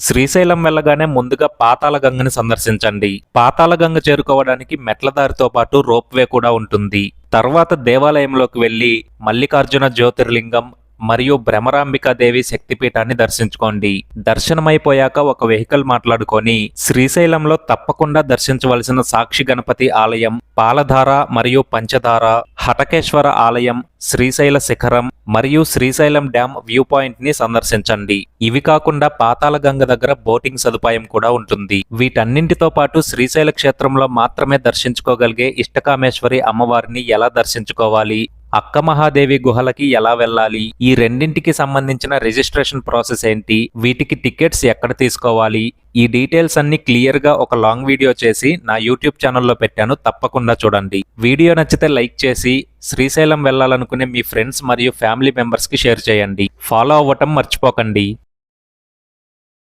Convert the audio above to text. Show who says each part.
Speaker 1: శ్రీశైలం వెళ్ళగానే ముందుగా పాతాళగంగని సందర్శించండి. పాతాళగంగ చేరుకోవడానికి మెట్ల దారితో పాటు రోప్వే కూడా ఉంటుంది. తర్వాత దేవాలయంలోకి వెళ్లి మల్లికార్జున జ్యోతిర్లింగం మరియు భ్రమరాంబికాదేవి శక్తిపీఠాన్ని దర్శించుకోండి. దర్శనమైపోయాక ఒక వెహికల్ మాట్లాడుకొని శ్రీశైలంలో తప్పకుండా దర్శించవలసిన సాక్షి గణపతి ఆలయం, పాలధార మరియు పంచధార, హటకేశ్వర ఆలయం, శ్రీశైల శిఖరం మరియు శ్రీశైలం డ్యామ్ వ్యూ పాయింట్ ని సందర్శించండి. ఇవి కాకుండా పాతాళగంగ దగ్గర బోటింగ్ సదుపాయం కూడా ఉంటుంది. వీటన్నింటితో పాటు శ్రీశైల క్షేత్రంలో మాత్రమే దర్శించుకోగలిగే ఇష్టకామేశ్వరి అమ్మవారిని ఎలా దర్శించుకోవాలి, అక్క మహాదేవి గుహలకి ఎలా వెళ్ళాలి, ఈ రెండింటికి సంబంధించిన రిజిస్ట్రేషన్ ప్రాసెస్ ఏంటి, వీటికి టికెట్స్ ఎక్కడ తీసుకోవాలి, ఈ డీటెయిల్స్ అన్ని క్లియర్ గా ఒక లాంగ్ వీడియో చేసి నా యూట్యూబ్ ఛానల్లో పెట్టాను, తప్పకుండా చూడండి. వీడియో నచ్చితే లైక్ చేసి శ్రీశైలం వెళ్ళాలనుకునే మీ ఫ్రెండ్స్ మరియు ఫ్యామిలీ మెంబర్స్ కి షేర్ చేయండి. ఫాలో అవ్వటం మర్చిపోకండి.